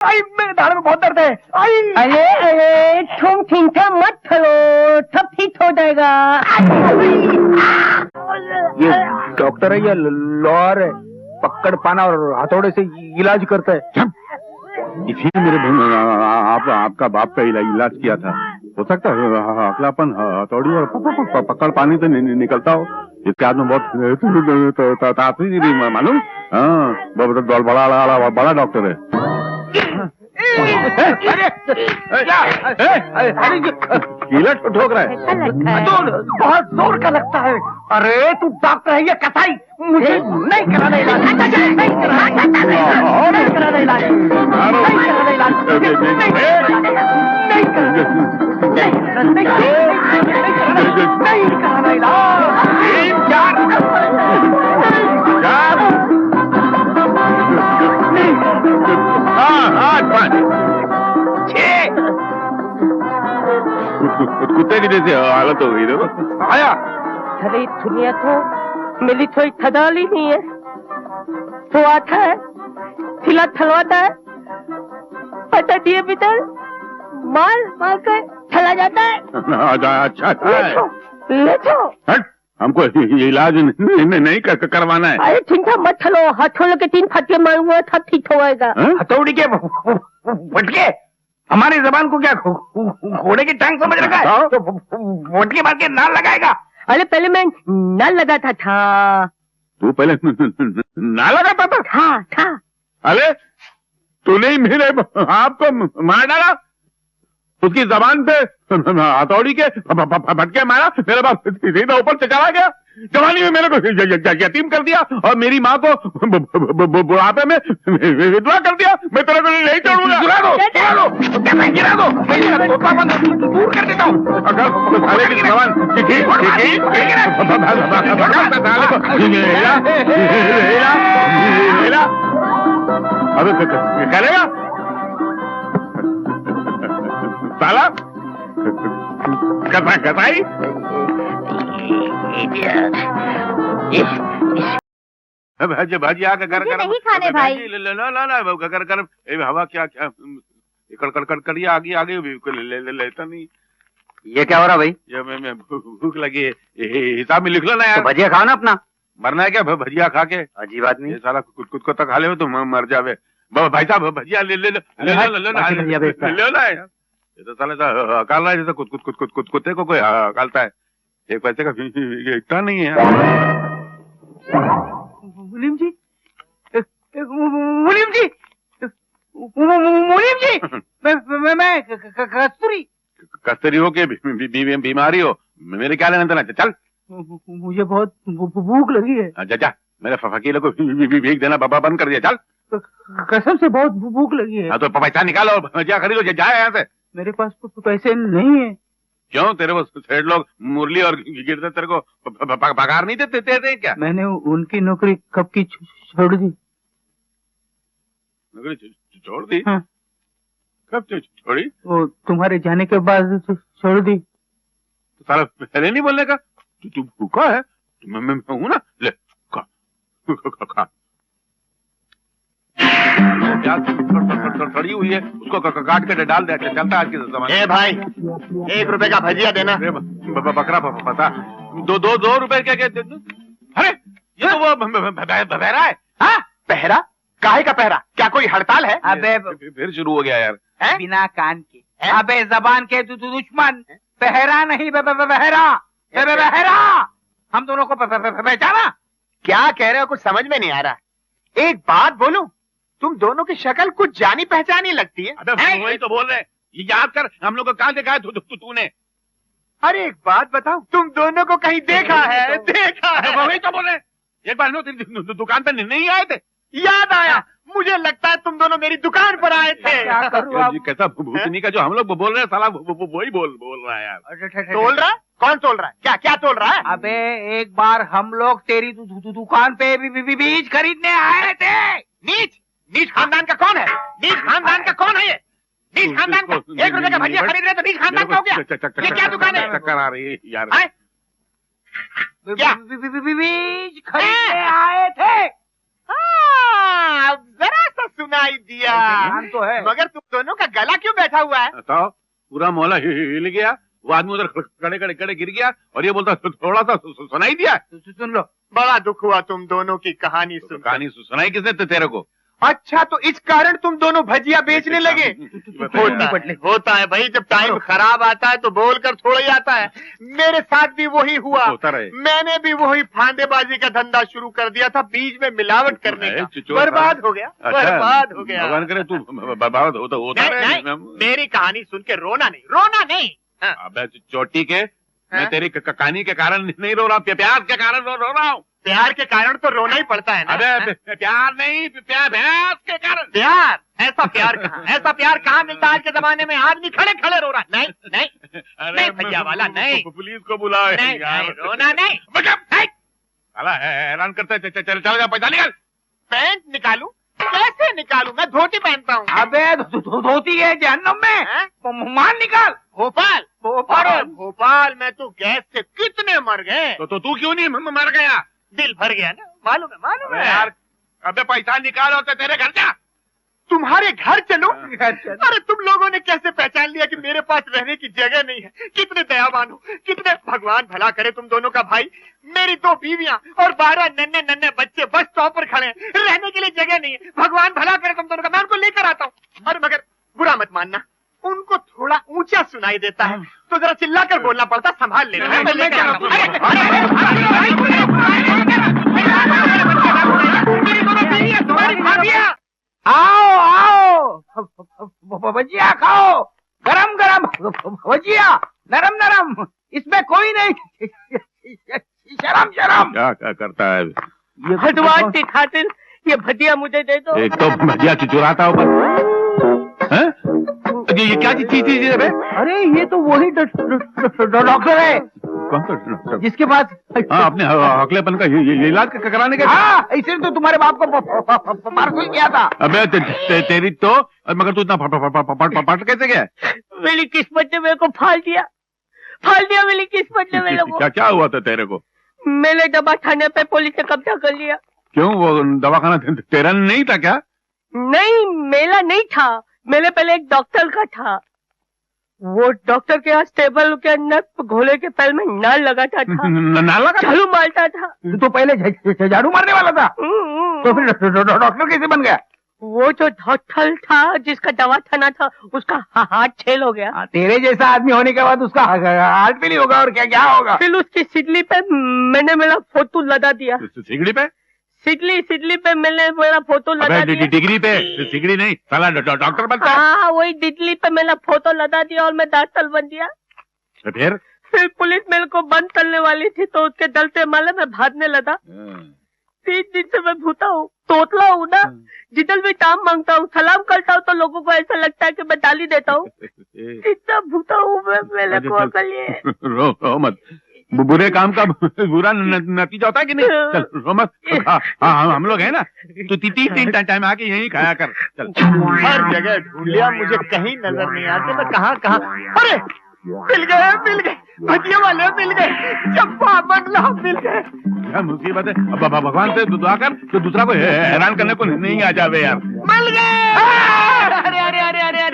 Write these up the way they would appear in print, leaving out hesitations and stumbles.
आई मेरे दाढ़ में बहुत दर्द है। आई अरे अरे तुम चिंता मत करो, सब ठीक हो जाएगा। ये डॉक्टर है या लॉयर है? पकड़ पाना और हथौड़े से इलाज करता है। इसी ने मेरे आपका बाप का इलाज किया था। हो सकता है अगलापन हथौड़ी और पकड़ पानी से निकलता हो। इसके हाथ में बहुत ताकत मालूम। हाँ, बड़ा डॉक्टर है। कीला ठोक रहा है। बहुत जोर का लगता है। अरे तू डॉक्टर है या कसाई? मुझे नहीं कराना इलाज, नहीं कराना इलाज। कुत्ते की जैसे हालत हो गई ना। आया अरे दुनिया तो मिली थोड़ी थदाली नहीं है, तो आता है खिला थलवाता है, पता दिए भीतर मार मार कर चला जाता है। अच्छा ले जाओ। हमको इलाज नहीं करवाना है। अरे चिंता मत चलो, हथौड़े के 3 फटके मारूंगा सब ठीक हो जाएगा। हथौड़ी के फटके? हमारी जबान को क्या घोड़े की टांग समझ रखा है? तो फटके मार के नाल लगाएगा। अरे पहले मैं नल लगाता था। तू पहले ना लगाता था। अरे तूने मेरे आपको मार डाला। उसकी जबान पे हथौड़ी के फटके मारा, मेरा बाप सीधा ऊपर से चला गया। जवानी में मेरे को यतीम कर दिया और मेरी माँ को बुढ़ापे में विधवा कर दिया। मैं तेरे को नहीं छोड़ूंगा। गिरा दो दूर कर देता हूँ। अगर साले की जवान अबे करेगा साला कसाई। भाजी आकर घर नहीं खाने भाई। घर हवा क्या कड़कड़ी आगे आगे लेता नहीं। ये क्या हो रहा भाई? ये मैं भूख लगी है, हिसाब में लिख लो ना यार। तो भजिया खाओ ना अपना। मरना है क्या भजिया खा के? अजीब आदमी। ये साला कुछ को तो खा ले तो मर जावे। भाई साहब भजिया ले लो ना यार। ये तो साला अकाल रहा है जैसे कुत्ते को कोई अकालता है। 1 पैसे का इतना नहीं है। मुनीम जी, मुनीम जी, मुनीम जी, मैं कस्तरी हो के बीमारी हो, मेरे क्या लेना देना? चल। मुझे बहुत भूख लगी है। जा मेरे फकीर को भीख देना बाबा बंद कर दिया। चल। कसम से बहुत भूख लगी है। हाँ तो पैसा निकालो और भजिया खरीदो। जाए यहाँ से। मेरे पास पैसे नहीं है। क्यों? तेरे वो सेठ लोग मुरली और गिरते तेरे को पगार नहीं देते क्या? मैंने उनकी नौकरी कब की छोड़ दी। नौकरी छोड़ दी? हाँ। कब छोड़ी? वो तुम्हारे जाने के बाद छोड़ दी। तो साला पहले नहीं बोलने का? तू भूखा है? मैं हूं ना। ले खा। सड़ी हुई है, उसको काट के डाल दे। चलता आज के जमाने। ए भाई 1 रुपए का भजिया देना। बकरा पता 2 रुपए क्या कहते? अरे ये तो वो बहरा है। हाँ पहरा? काहे का पहरा? क्या कोई हड़ताल है? अबे फिर शुरू हो गया यार। बिना कान के। अबे जबान के दुश्मन। पहरा नहीं बहरा। हम दोनों को पहचाना? क्या कह रहे हो? कुछ समझ में नहीं आ रहा। एक बात बोलूं, तुम दोनों की शक्ल कुछ जानी पहचानी लगती है। अबे वही तो बोल रहे। ये याद कर, हम लोग को कहाँ देखा है तूने? अरे एक बात बताओ, तुम दोनों को कहीं देखा है? देखा है। वही तो बोल रहे। एक बार नो तेरी दुकान पे नहीं आए थे? याद आया। मुझे लगता है तुम दोनों मेरी दुकान पर आए थे। क्या करूं अब? कैसा भूतनी का जो हम लोग बोल रहे हैं साला वही बोल रहा है यार। तोल रहा है? कौन तोल रहा है? क्या तोल रहा है? अबे एक बार हम लोग तेरी दुकान पे बीज खरीदने आए थे। नीच खानदान का कौन है? नीच खानदान का कौन है ये? नीच खानदान का 1 रुपए का भजिया खरीद रहे तो नीच खानदान का हो गया? ये क्या दुकान है? चक्कर आ रही है यार। क्या बीज खरीदने आए थे? जरा सा सुनाई दिया। ध्यान तो है। मगर तुम दोनों का गला क्यों बैठा हुआ है? बताओ, पूरा मोहल्ला हिल गया, वो आदमी उधर खड़े गिर गया और ये बोलता थोड़ा सा सुनाई दिया। सुन लो। बड़ा दुख हुआ तुम दोनों की कहानी सुन। कहानी सुनाई किसने तेरे को? अच्छा, तो इस कारण तुम दोनों भजिया बेचने लगे? होता है भाई, जब टाइम खराब आता है तो बोलकर थोड़ा ही आता है। मेरे साथ भी वही हुआ। होता रहे। मैंने भी वही फांदेबाजी का धंधा शुरू कर दिया था, बीच में मिलावट करने का। बर्बाद हो गया। बर्बाद हो गया। भगवान करे तू बर्बाद होता रहे। मेरी कहानी सुन के रोना नहीं। अबे चोटी के, मैं तेरी कहानी के कारण नहीं रो रहा, प्यार के कारण रो रहा हूँ। प्यार के कारण तो रोना ही पड़ता है ना। अबे प्यार नहीं, प्यार के कारण। प्यार? ऐसा प्यार कहाँ? ऐसा प्यार कहाँ मिलता है आज के जमाने में? आदमी खड़े खड़े रो रहा। नहीं भैया वाला, नहीं। पुलिस को बुलाओ। नहीं, रोना नहीं। साला हैरान करता है। चल जा, पैसा निकाल। पैंट निकालूं? कैसे निकालूं? मैं धोती पहनता हूँ। अबे धोती है जहन्नुम में। माल निकाल। भोपाल में तो गैस से कितने मर गए। तो तू क्यों नहीं मर गया? दिल भर गया ना। मालूम है यार। अबे पैसा निकाल और तेरे घर जा। तुम्हारे घर चलो? अरे तुम लोगों ने कैसे पहचान लिया कि मेरे पास रहने की जगह नहीं है? कितने दयावान हो, कितने। भगवान भला करे तुम दोनों का भाई। मेरी 2 बीवियां और 12 नन्हे बच्चे बस स्टॉप पर खड़े हैं, रहने के लिए जगह नहीं है। भगवान भला करे तुम दोनों का। मैं उनको लेकर आता हूँ। अरे मगर बुरा मत मानना, उनको थोड़ा ऊंचा सुनाई देता है तो जरा चिल्लाकर बोलना पड़ता। संभाल लेना। मैं लेकर आता हूँ। आओ भजिया खाओ, गरम गरम भजिया, नरम नरम, इसमें कोई नहीं। शर्म क्या करता है? भगवान की खातिर ये भजिया मुझे दे दो। एक तो भजिया चुराता ऊपर। ये क्या चीज है? अरे ये तो वही डॉक्टर है। कौन सा डॉक्टर? जिसके पास अपने अगलेपन का ये इलाज कराने का। हाँ, इसलिए तो तुम्हारे बाप को पार्सल किया था। अबे तेरी तो, मगर तू इतना फट कैसे गया? मेरी किस्मत ने मेरे को फाल दिया मेरी किस्मत ने मेरे को। क्या हुआ था तेरे को? मेरे दवा खाने पे पुलिस ने कब्जा कर लिया। क्यों? वो दवाखाना तेरा नहीं था क्या? नहीं, मेला नहीं था। मेरे पहले एक डॉक्टर का था। वो डॉक्टर के यहाँ टेबल के अंदर घोड़े के पैर में नाल लगाता था। नाल लगा? झाड़ू मारता था। तो पहले झाड़ू मारने वाला था, तो फिर डॉक्टर कैसे बन गया? वो जो डॉक्टर था जिसका दवाखाना था, उसका हाथ छेल हो गया। तेरे जैसा आदमी होने के बाद उसका हार्ट भी नहीं होगा और क्या होगा? फिर उसकी सिडली पे मैंने मेरा फोटो लगा दिया। सिगड़ी पे? सिडली पे मैंने मेरा फोटो लगा दिया। डिग्री पे? सिगड़ी नहीं, साला डॉक्टर बनता है। हाँ, वही डिग्री पे मेरा फोटो लगा दिया और मैं डॉक्टर बन दिया। फिर पुलिस मेरे को बंद करने वाली थी तो उसके डलते माले में भागने लगा। 3 दिन से मैं भूता हूँ, तोतला हूँ ना। जिधर भी काम मांगता हूँ, सलाम करता हूँ तो लोगों को ऐसा लगता है कि मैं डाली देता हूँ। इतना भूता हूँ मैं। मेरे को अकल ये। रो मत, बुरे काम का बुरा नतीजा होता है कि नहीं? चल रो मत। हाँ, हम लोग है ना। तो 3 टाइम आके यहीं खाया कर। चल। हर जगह ढूंढ लिया, मुझे कहीं नजर नहीं आते। मैं कहाँ। अरे मिल गए भजिया वाले मिल गए, चंपा बंगला मिल गए। क्या मुसीबत है? अब भगवान से दुआ कर तो दूसरा को हैरान करने को नहीं आ जावे यार। मिल गए।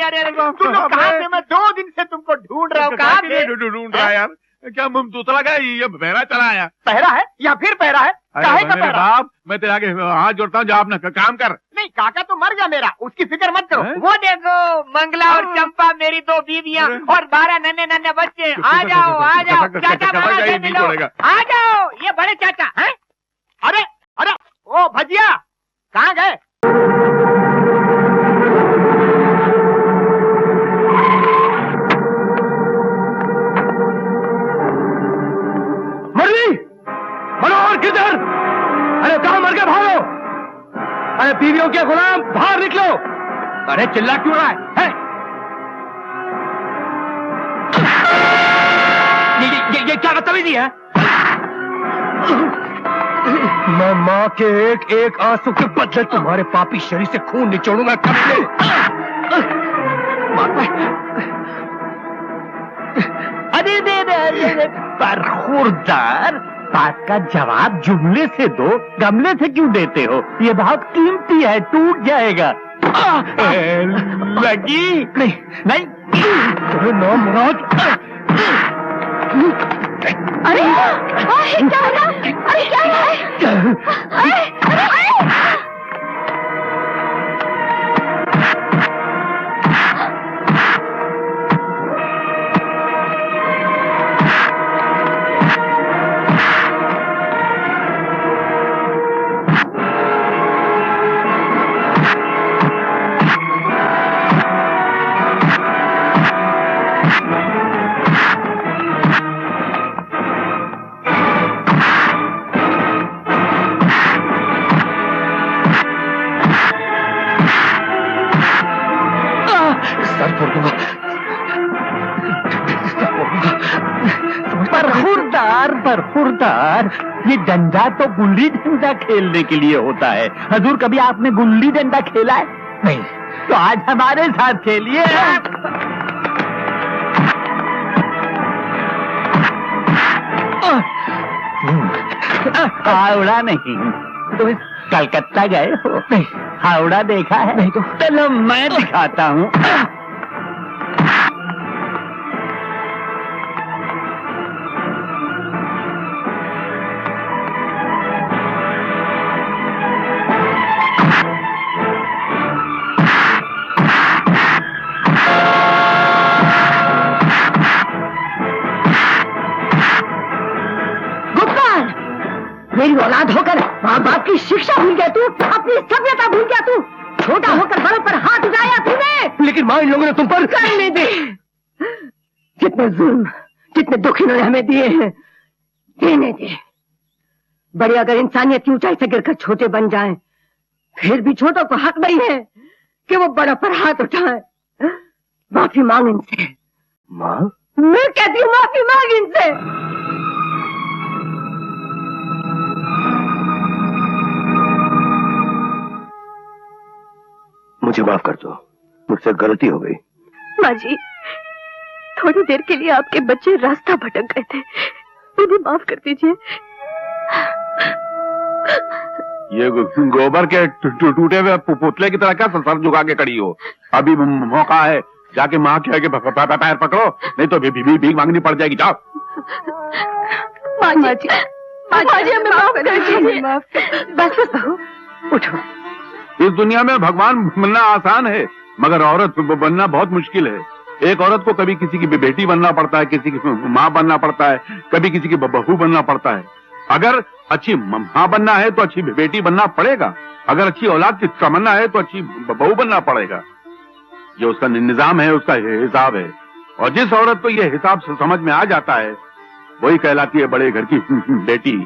अरे तुम लोग कहाँ थे? मैं 2 दिन से तुमको ढूंढ रहा हूँ। कहाँ थे? ढूंढ रहा यार। क्या दूसरा गया? ये बहरा चला आया। पहरा है या फिर पहरा है? काहे का पहरा? बाप, मैं तेरे आगे हाथ जोड़ता हूँ, जा अपना काम कर। नहीं, काका तो मर गया मेरा, उसकी फिक्र मत करो। वो देखो, मंगला और चंपा मेरी 2 बीवियां और 12 नन्हे बच्चे। आ जाओ चाचा, मामा से मिलो। आ जाओ, ये बड़े चाचा हैं। अरे ओ भजिया कहाँ गए? मनोहर किधर? अरे कहाँ मर गए? भागो! अरे बीवियों के गुलाम, बाहर निकलो! अरे चिल्ला क्यों रहा है? ये क्या बदतमीजी है? मैं माँ के एक आंसू के बदले तुम्हारे पापी शरीर से खून निचोड़ूंगा। अरे बरखुरदार, बात का जवाब जुमले से दो, गमले से क्यों देते हो? ये बहुत कीमती है, टूट जाएगा। लगी नहीं नहीं, नो मनोज। अरे क्या हो रहा? अरे क्या हो रहा है? अरे बरखुरदार, ये डंडा तो गुल्ली डंडा खेलने के लिए होता है। हजूर, कभी आपने गुल्ली डंडा खेला है? नहीं। तो आज हमारे साथ खेलिए। हावड़ा नहीं, तुम कलकत्ता गए हो? नहीं। हावड़ा देखा है? नहीं। तो चलो मैं दिखाता हूँ। मेरी औलाद होकर माँ बाप की शिक्षा भूल गया तू, अपनी सभ्यता भूल गया तू, छोटा होकर बड़ों पर हाथ उठाया तूने। लेकिन माँ, इन लोगों ने तुम पर करने दे। जितने जुल्म, जितने दुख इन्होंने हमें दिए हैं, देने दे। बड़े अगर इंसानियत की ऊंचाई से गिरकर छोटे बन जाएं, फिर भी छोटों को हक नहीं है कि वो बड़ों पर हाथ उठाएं। माफी मांग इनसे। माँ, मैं कहती हूँ माफी मांग इनसे। मुझे माफ कर दो, मुझसे गलती हो गई। माँ जी, थोड़ी देर के लिए आपके बच्चे रास्ता भटक गए थे, उन्हें माफ कर दीजिए। ये गोबर के टूटे हुए पुतले की तरह क्या सर झुका के खड़ी हो? अभी मौका है, जाके माँ के आगे पैर पकड़ो, नहीं तो भीख मांगनी पड़ जाएगी। जाओ। माँ जी, हमें माफ कर दीजिए। बस बहू, उठो। इस दुनिया में भगवान बनना आसान है, मगर औरत बनना बहुत मुश्किल है। एक औरत को कभी किसी की बेटी बनना पड़ता है, किसी की माँ बनना पड़ता है, कभी किसी की बहू बनना पड़ता है। अगर अच्छी माँ बनना है तो अच्छी बेटी बनना पड़ेगा, अगर अच्छी औलाद की तमन्ना है तो अच्छी बहू बनना पड़ेगा। जो उसका निजाम है, उसका हिसाब है, और जिस औरत को यह हिसाब समझ में आ जाता है, वही कहलाती है बड़े घर की बेटी।